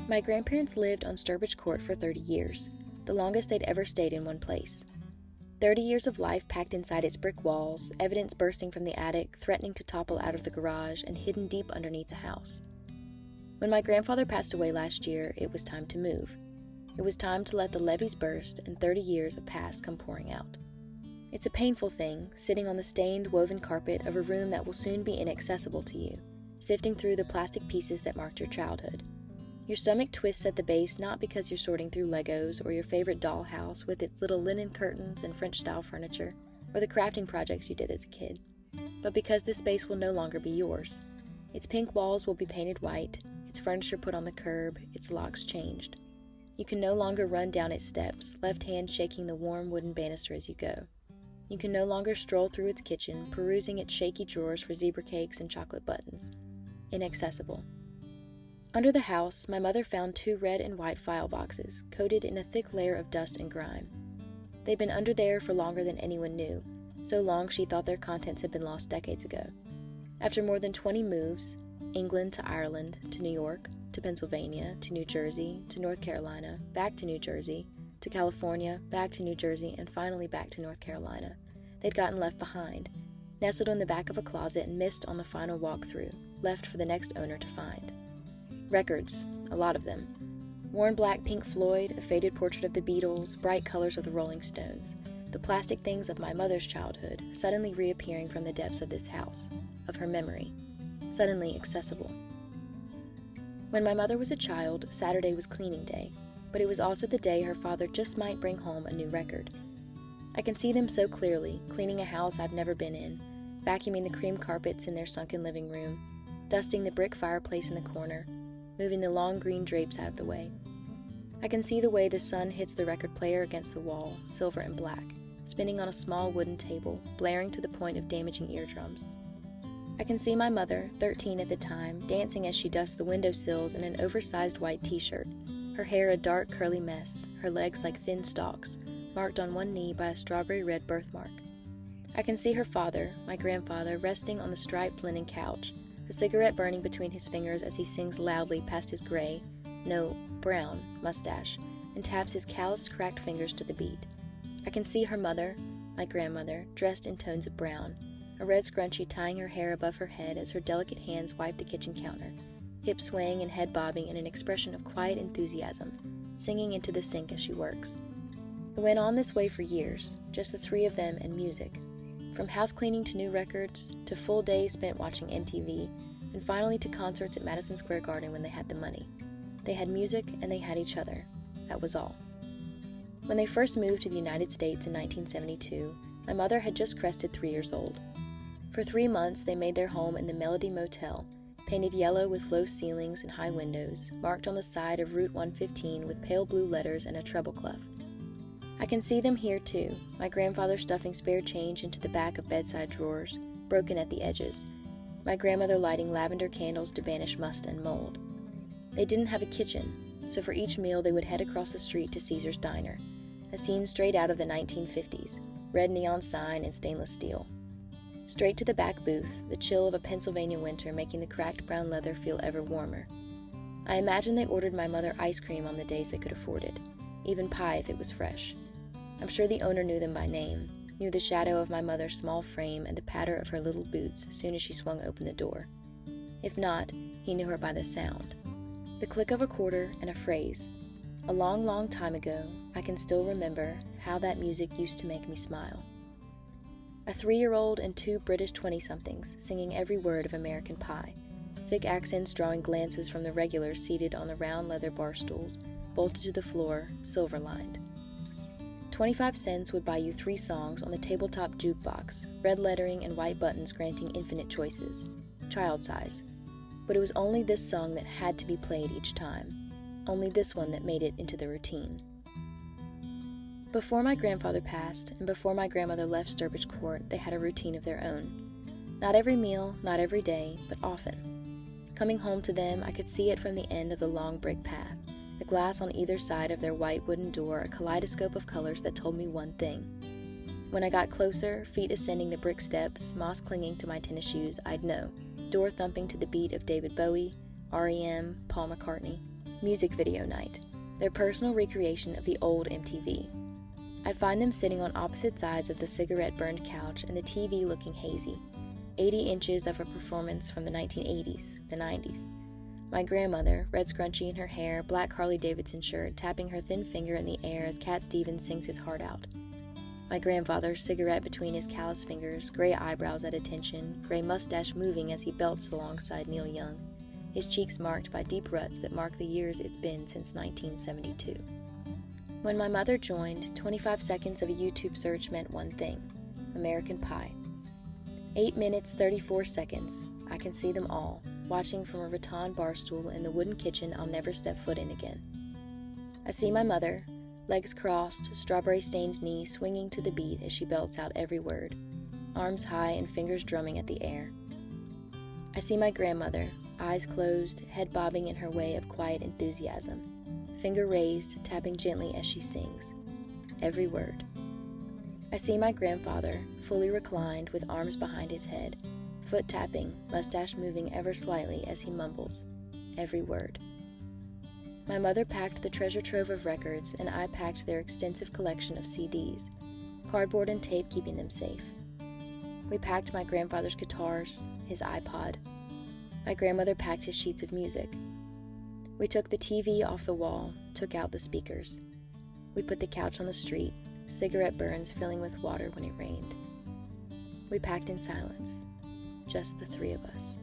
My grandparents lived on Sturbridge Court for 30 years, the longest they'd ever stayed in one place. 30 years of life packed inside its brick walls, evidence bursting from the attic, threatening to topple out of the garage, and hidden deep underneath the house. When my grandfather passed away last year, it was time to move. It was time to let the levees burst and 30 years of past come pouring out. It's a painful thing, sitting on the stained, woven carpet of a room that will soon be inaccessible to you, sifting through the plastic pieces that marked your childhood. Your stomach twists at the base not because you're sorting through Legos or your favorite dollhouse with its little linen curtains and French-style furniture, or the crafting projects you did as a kid, but because this space will no longer be yours. Its pink walls will be painted white, its furniture put on the curb, its locks changed. You can no longer run down its steps, left hand shaking the warm wooden banister as you go. You can no longer stroll through its kitchen, perusing its shaky drawers for zebra cakes and chocolate buttons. Inaccessible. Under the house, my mother found 2 red and white file boxes, coated in a thick layer of dust and grime. They'd been under there for longer than anyone knew, so long she thought their contents had been lost decades ago. After more than 20 moves, England to Ireland, to New York, to Pennsylvania, to New Jersey, to North Carolina, back to New Jersey, to California, back to New Jersey, and finally back to North Carolina, they'd gotten left behind, nestled in the back of a closet and missed on the final walkthrough, left for the next owner to find. Records, a lot of them. Worn black Pink Floyd, a faded portrait of the Beatles, bright colors of the Rolling Stones. The plastic things of my mother's childhood, suddenly reappearing from the depths of this house, of her memory, suddenly accessible. When my mother was a child, Saturday was cleaning day, but it was also the day her father just might bring home a new record. I can see them so clearly, cleaning a house I've never been in, vacuuming the cream carpets in their sunken living room, dusting the brick fireplace in the corner, moving the long green drapes out of the way. I can see the way the sun hits the record player against the wall, silver and black, spinning on a small wooden table, blaring to the point of damaging eardrums. I can see my mother, 13 at the time, dancing as she dusts the windowsills in an oversized white t-shirt, her hair a dark curly mess, her legs like thin stalks, marked on one knee by a strawberry red birthmark. I can see her father, my grandfather, resting on the striped linen couch, a cigarette burning between his fingers as he sings loudly past his gray, no, brown, mustache, and taps his calloused, cracked fingers to the beat. I can see her mother, my grandmother, dressed in tones of brown, a red scrunchie tying her hair above her head as her delicate hands wipe the kitchen counter, hips swaying and head bobbing in an expression of quiet enthusiasm, singing into the sink as she works. It went on this way for years, just the 3 of them and music. From house cleaning to new records, to full days spent watching MTV, and finally to concerts at Madison Square Garden when they had the money. They had music and they had each other. That was all. When they first moved to the United States in 1972, my mother had just crested 3 years old. For 3 months, they made their home in the Melody Motel, painted yellow with low ceilings and high windows, marked on the side of Route 115 with pale blue letters and a treble clef. I can see them here too, my grandfather stuffing spare change into the back of bedside drawers, broken at the edges, my grandmother lighting lavender candles to banish must and mold. They didn't have a kitchen, so for each meal they would head across the street to Caesar's Diner, a scene straight out of the 1950s, red neon sign and stainless steel. Straight to the back booth, the chill of a Pennsylvania winter making the cracked brown leather feel ever warmer. I imagine they ordered my mother ice cream on the days they could afford it, even pie if it was fresh. I'm sure the owner knew them by name, knew the shadow of my mother's small frame and the patter of her little boots as soon as she swung open the door. If not, he knew her by the sound. The click of a quarter and a phrase. A long, long time ago, I can still remember how that music used to make me smile. A 3-year-old and 2 British 20-somethings singing every word of American Pie, thick accents drawing glances from the regulars seated on the round leather bar stools, bolted to the floor, silver-lined. 25 cents would buy you 3 songs on the tabletop jukebox, red lettering and white buttons granting infinite choices, child size. But it was only this song that had to be played each time, only this one that made it into the routine. Before my grandfather passed, and before my grandmother left Sturbridge Court, they had a routine of their own. Not every meal, not every day, but often. Coming home to them, I could see it from the end of the long brick path, the glass on either side of their white wooden door a kaleidoscope of colors that told me one thing. When I got closer, feet ascending the brick steps, moss clinging to my tennis shoes, I'd know, door thumping to the beat of David Bowie, R.E.M., Paul McCartney. Music video night, their personal recreation of the old MTV. I'd find them sitting on opposite sides of the cigarette-burned couch and the TV looking hazy. 80 inches of a performance from the 1980s, the 90s. My grandmother, red scrunchie in her hair, black Harley-Davidson shirt, tapping her thin finger in the air as Cat Stevens sings his heart out. My grandfather, cigarette between his callous fingers, gray eyebrows at attention, gray mustache moving as he belts alongside Neil Young, his cheeks marked by deep ruts that mark the years it's been since 1972. When my mother joined, 25 seconds of a YouTube search meant one thing: American Pie. 8 minutes 34 seconds, I can see them all, watching from a rattan bar stool in the wooden kitchen I'll never step foot in again. I see my mother, legs crossed, strawberry-stained knee swinging to the beat as she belts out every word, arms high and fingers drumming at the air. I see my grandmother, eyes closed, head bobbing in her way of quiet enthusiasm, finger raised, tapping gently as she sings, every word. I see my grandfather, fully reclined with arms behind his head, foot tapping, mustache moving ever slightly as he mumbles, every word. My mother packed the treasure trove of records, and I packed their extensive collection of CDs, cardboard and tape keeping them safe. We packed my grandfather's guitars, his iPod. My grandmother packed his sheets of music. We took the TV off the wall, took out the speakers. We put the couch on the street, cigarette burns filling with water when it rained. We packed in silence, just the three of us.